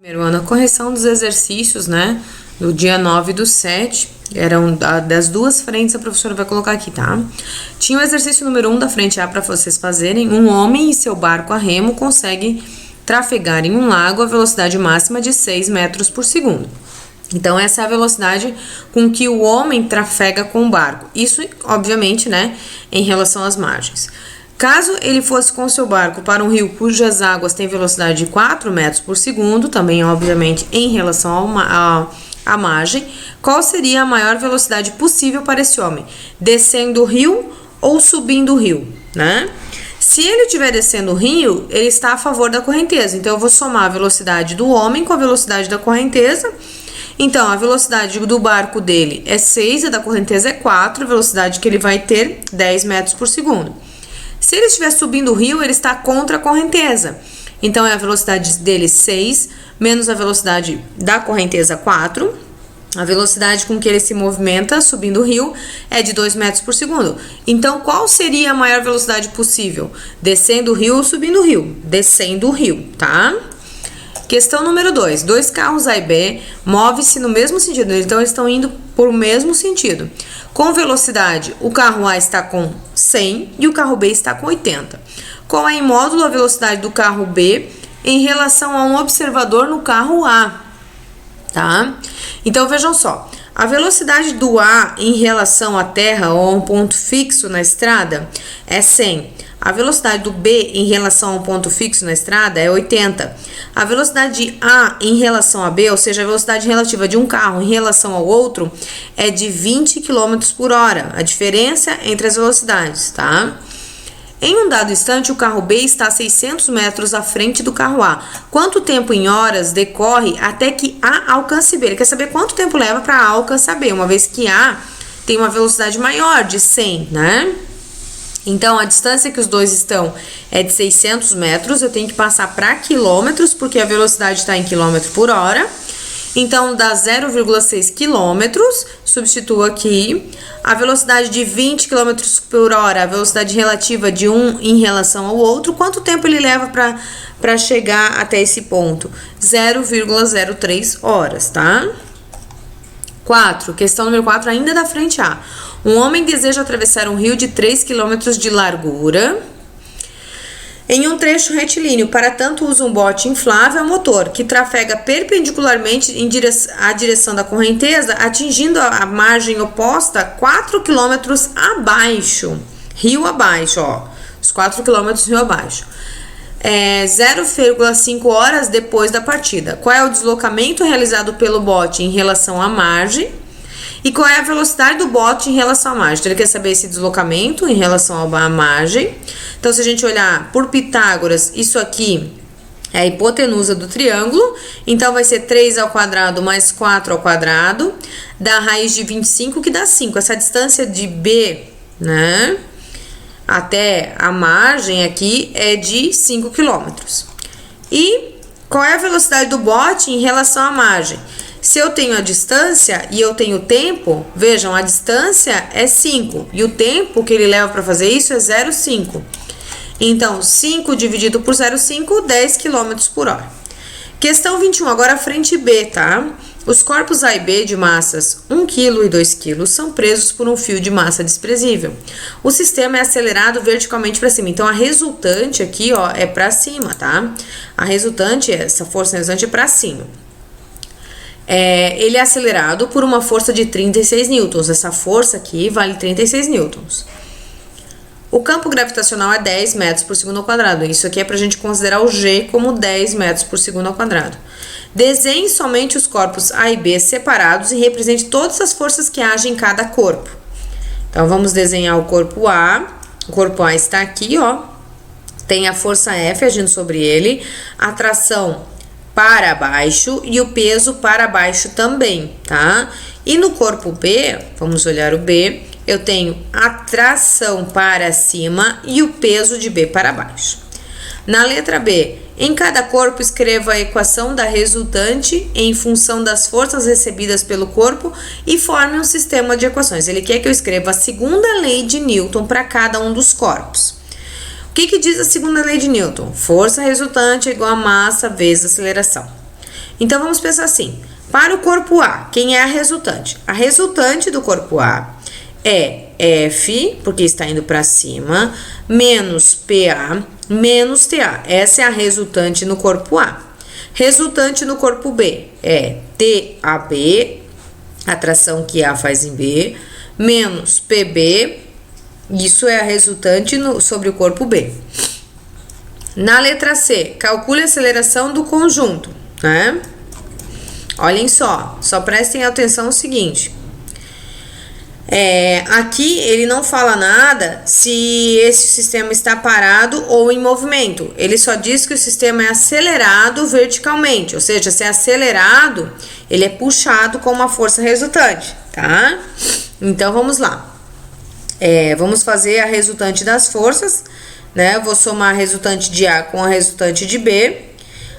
Primeiro ano, a correção dos exercícios, né? Do dia 9/7, eram das duas frentes, a professora vai colocar aqui, tá? Tinha o exercício número 1 da frente A para vocês fazerem. Um homem e seu barco a remo conseguem trafegar em um lago a velocidade máxima de 6 metros por segundo. Então, essa é a velocidade com que o homem trafega com o barco. Isso, obviamente, né, em relação às margens. Caso ele fosse com seu barco para um rio cujas águas têm velocidade de 4 metros por segundo, também, obviamente, em relação à margem, qual seria a maior velocidade possível para esse homem? Descendo o rio ou subindo o rio, né? Se ele estiver descendo o rio, ele está a favor da correnteza. Então, eu vou somar a velocidade do homem com a velocidade da correnteza. Então, a velocidade do barco dele é 6, a da correnteza é 4, a velocidade que ele vai ter, 10 metros por segundo. Se ele estiver subindo o rio, ele está contra a correnteza. Então, é a velocidade dele 6, menos a velocidade da correnteza 4. A velocidade com que ele se movimenta subindo o rio é de 2 metros por segundo. Então, qual seria a maior velocidade possível? Descendo o rio ou subindo o rio? Descendo o rio, tá? Questão número 2. Dois carros A e B movem-se no mesmo sentido. Então, eles estão indo por o mesmo sentido. Com velocidade, o carro A está com 100 e o carro B está com 80. Qual é em módulo a velocidade do carro B em relação a um observador no carro A? Tá? Então, vejam só. A velocidade do A em relação à terra ou a um ponto fixo na estrada é 100. A velocidade do B em relação a um ponto fixo na estrada é 80. A velocidade de A em relação a B, ou seja, a velocidade relativa de um carro em relação ao outro, é de 20 km por hora. A diferença entre as velocidades, tá? Em um dado instante, o carro B está a 600 metros à frente do carro A. Quanto tempo em horas decorre até que A alcance B? Ele quer saber quanto tempo leva para A alcançar B, uma vez que A tem uma velocidade maior, de 100, né? Então, a distância que os dois estão é de 600 metros. Eu tenho que passar para quilômetros, porque a velocidade está em quilômetro por hora. Então, dá 0,6 quilômetros. Substituo aqui. A velocidade de 20 km por hora, a velocidade relativa de um em relação ao outro. Quanto tempo ele leva para chegar até esse ponto? 0,03 horas, tá? 4. Questão número 4, ainda da frente A. Um homem deseja atravessar um rio de 3 km de largura em um trecho retilíneo. Para tanto, usa um bote inflável a motor, que trafega perpendicularmente à direção da correnteza, atingindo a margem oposta 4 km abaixo. Rio abaixo, ó. Os 4 km rio abaixo. 0,5 horas depois da partida. Qual é o deslocamento realizado pelo bote em relação à margem? E qual é a velocidade do bote em relação à margem? Então, ele quer saber esse deslocamento em relação à margem. Então, se a gente olhar por Pitágoras, isso aqui é a hipotenusa do triângulo. Então, vai ser 3 ao quadrado mais 4 ao quadrado, da raiz de 25, que dá 5. Essa distância de B, né, até a margem aqui é de 5 km. E qual é a velocidade do bote em relação à margem? Se eu tenho a distância e eu tenho o tempo, vejam, a distância é 5 e o tempo que ele leva para fazer isso é 0,5. Então, 5 dividido por 0,5, 10 km por hora. Questão 21, agora a frente B, tá? Os corpos A e B de massas 1 kg e 2 kg são presos por um fio de massa desprezível. O sistema é acelerado verticalmente para cima. Então, a resultante aqui, ó, é para cima, tá? A resultante, essa força resultante é para cima. Ele é acelerado por uma força de 36 newtons. Essa força aqui vale 36 newtons. O campo gravitacional é 10 metros por segundo ao quadrado. Isso aqui é para a gente considerar o G como 10 metros por segundo ao quadrado. Desenhe somente os corpos A e B separados e represente todas as forças que agem em cada corpo. Então, vamos desenhar o corpo A. O corpo A está aqui, ó. Tem a força F agindo sobre ele. A tração para baixo e o peso para baixo também, tá? E no corpo B, vamos olhar o B, eu tenho a tração para cima e o peso de B para baixo. Na letra B, em cada corpo escreva a equação da resultante em função das forças recebidas pelo corpo e forme um sistema de equações. Ele quer que eu escreva a segunda lei de Newton para cada um dos corpos. O que diz a segunda lei de Newton? Força resultante é igual a massa vezes aceleração. Então, vamos pensar assim. Para o corpo A, quem é a resultante? A resultante do corpo A é F, porque está indo para cima, menos PA, menos TA. Essa é a resultante no corpo A. Resultante no corpo B é TAB, a tração que A faz em B, menos PB, isso é a resultante sobre o corpo B. Na letra C, calcule a aceleração do conjunto, né? Olhem só prestem atenção no seguinte. Aqui ele não fala nada se esse sistema está parado ou em movimento. Ele só diz que o sistema é acelerado verticalmente, ou seja, se é acelerado, ele é puxado com uma força resultante, tá? Então, vamos lá. Vamos fazer a resultante das forças, né? Eu vou somar a resultante de A com a resultante de B.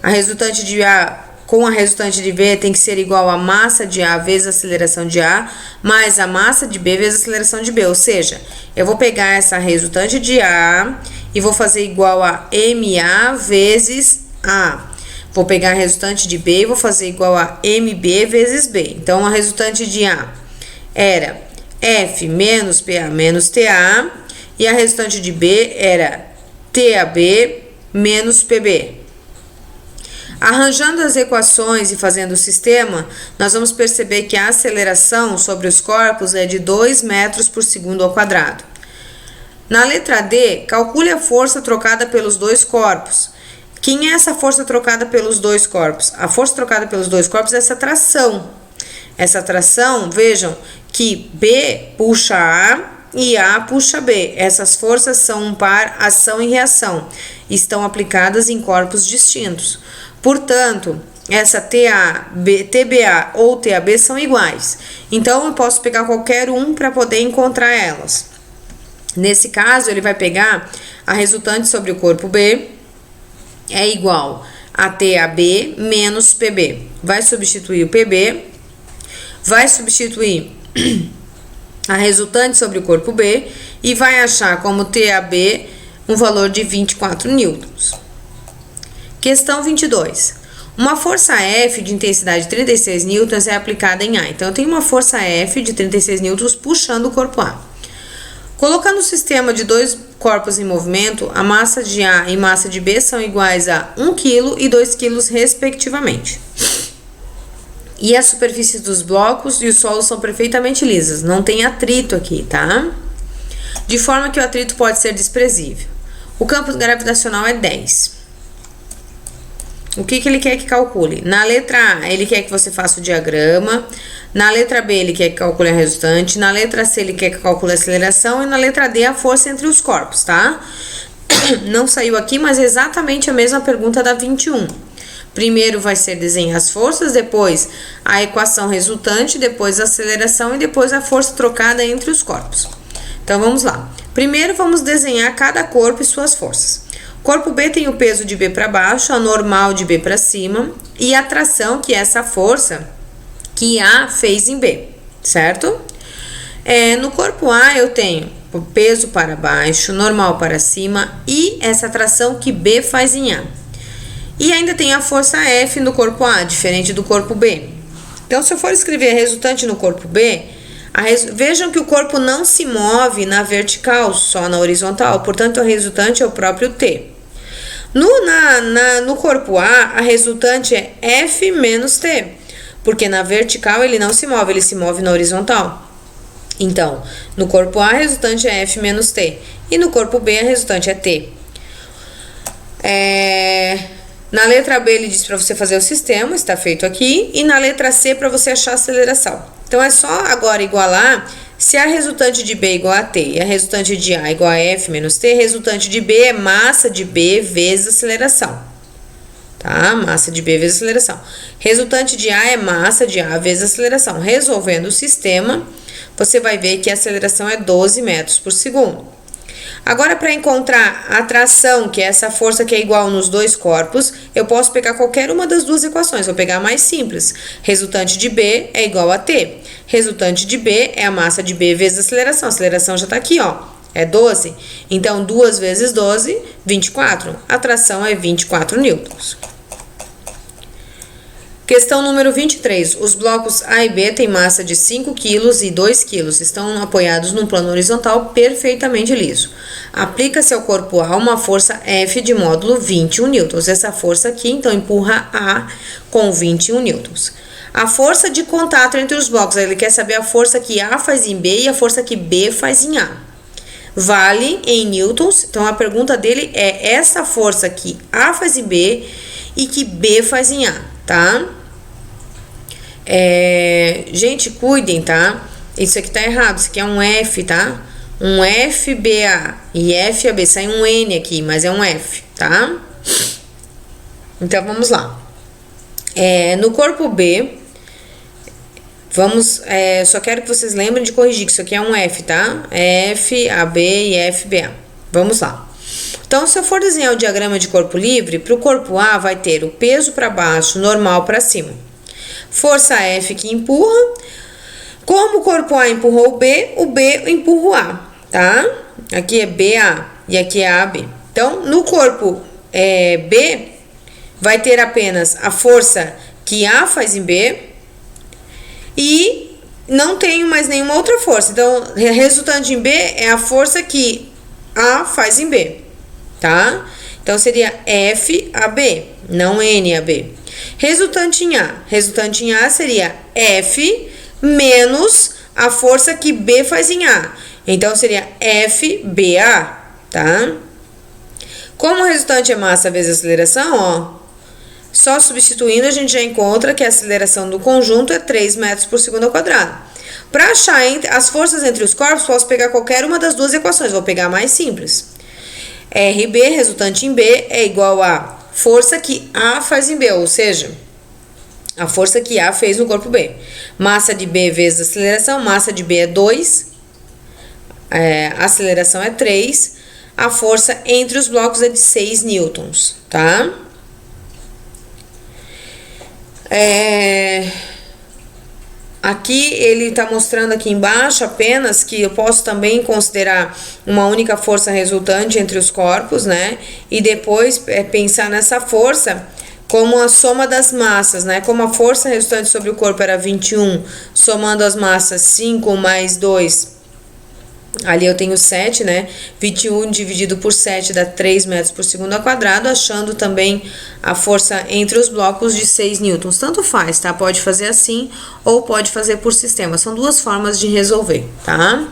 A resultante de A com a resultante de B tem que ser igual a massa de A vezes a aceleração de A, mais a massa de B vezes a aceleração de B. Ou seja, eu vou pegar essa resultante de A e vou fazer igual a MA vezes A. Vou pegar a resultante de B e vou fazer igual a MB vezes B. Então, a resultante de A era F menos PA menos TA, e a resultante de B era TAB menos PB. Arranjando as equações e fazendo o sistema, nós vamos perceber que a aceleração sobre os corpos é de 2 metros por segundo ao quadrado. Na letra D, calcule a força trocada pelos dois corpos. Quem é essa força trocada pelos dois corpos? A força trocada pelos dois corpos é essa tração. Essa tração, vejam que B puxa A e A puxa B. Essas forças são um par ação e reação. Estão aplicadas em corpos distintos. Portanto, essa TBA ou TAB são iguais. Então, eu posso pegar qualquer um para poder encontrar elas. Nesse caso, ele vai pegar a resultante sobre o corpo B, é igual a TAB menos PB. Vai substituir o PB, vai substituir a resultante sobre o corpo B e vai achar como TAB um valor de 24 newtons. Questão 22. Uma força F de intensidade 36 newtons é aplicada em A. Então, eu tenho uma força F de 36 newtons puxando o corpo A. Colocando o sistema de dois corpos em movimento, a massa de A e massa de B são iguais a 1 kg e 2 kg respectivamente. E as superfícies dos blocos e o solo são perfeitamente lisas, não tem atrito aqui, tá? De forma que o atrito pode ser desprezível. O campo gravitacional é 10. O que ele quer que calcule? Na letra A, ele quer que você faça o diagrama. Na letra B, ele quer que calcule a resultante. Na letra C, ele quer que calcule a aceleração. E na letra D, a força entre os corpos, tá? Não saiu aqui, mas é exatamente a mesma pergunta da 21. Primeiro vai ser desenhar as forças, depois a equação resultante, depois a aceleração e depois a força trocada entre os corpos. Então, vamos lá. Primeiro, vamos desenhar cada corpo e suas forças. Corpo B tem o peso de B para baixo, a normal de B para cima e a tração, que é essa força que A fez em B, certo? No corpo A eu tenho o peso para baixo, normal para cima e essa tração que B faz em A. E ainda tem a força F no corpo A, diferente do corpo B. Então, se eu for escrever a resultante no corpo B, vejam que o corpo não se move na vertical, só na horizontal, portanto, a resultante é o próprio T. No corpo A, a resultante é F menos T, porque na vertical ele não se move, ele se move na horizontal. Então, no corpo A, a resultante é F menos T, e no corpo B, a resultante é T. Na letra B, ele diz para você fazer o sistema, está feito aqui, e na letra C, para você achar a aceleração. Então, é só agora igualar. Se a resultante de B é igual a T e a resultante de A é igual a F menos T, a resultante de B é massa de B vezes aceleração. Tá? Massa de B vezes aceleração. Resultante de A é massa de A vezes aceleração. Resolvendo o sistema, você vai ver que a aceleração é 12 metros por segundo. Agora, para encontrar a tração, que é essa força que é igual nos dois corpos, eu posso pegar qualquer uma das duas equações. Vou pegar a mais simples. Resultante de B é igual a T. Resultante de B é a massa de B vezes a aceleração. A aceleração já está aqui, ó. É 12. Então, 2 vezes 12, 24. A tração é 24 newtons. Questão número 23. Os blocos A e B têm massa de 5 kg e 2 kg. Estão apoiados num plano horizontal perfeitamente liso. Aplica-se ao corpo A uma força F de módulo 21 newtons. Essa força aqui, então, empurra A com 21 newtons. A força de contato entre os blocos, ele quer saber a força que A faz em B e a força que B faz em A. Vale em newtons. Então, a pergunta dele é essa força que A faz em B e que B faz em A, tá? Gente, cuidem, tá? Isso aqui tá errado, isso aqui é um F, tá? Um FBA e FAB, sai um N aqui, mas é um F, tá? Então, vamos lá. No corpo B, só quero que vocês lembrem de corrigir, que isso aqui é um F, tá? FAB e FBA. Vamos lá. Então, se eu for desenhar o diagrama de corpo livre, para o corpo A vai ter o peso para baixo, normal para cima. Força F que empurra. Como o corpo A empurrou o B empurra o A, tá? Aqui é BA e aqui é AB. Então, no corpo B, vai ter apenas a força que A faz em B e não tenho mais nenhuma outra força. Então, resultante em B é a força que A faz em B, tá? Então, seria FAB, não NAB. Resultante em A seria F menos a força que B faz em A. Então, seria FBA, tá? Como o resultante é massa vezes aceleração, ó, só substituindo a gente já encontra que a aceleração do conjunto é 3 metros por segundo ao quadrado. Para achar as forças entre os corpos, posso pegar qualquer uma das duas equações, vou pegar a mais simples. RB, resultante em B, é igual a força que A faz em B, ou seja, a força que A fez no corpo B. Massa de B vezes aceleração, massa de B é 2, aceleração é 3, a força entre os blocos é de 6 newtons, tá? Aqui ele está mostrando aqui embaixo apenas que eu posso também considerar uma única força resultante entre os corpos, né? E depois pensar nessa força como a soma das massas, né? Como a força resultante sobre o corpo era 21, somando as massas 5 mais 2, ali eu tenho 7, né? 21 dividido por 7 dá 3 metros por segundo ao quadrado, achando também a força entre os blocos de 6 newtons. Tanto faz, tá? Pode fazer assim ou pode fazer por sistema. São duas formas de resolver, tá?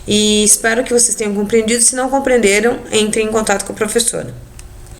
E espero que vocês tenham compreendido. Se não compreenderam, entrem em contato com a professora.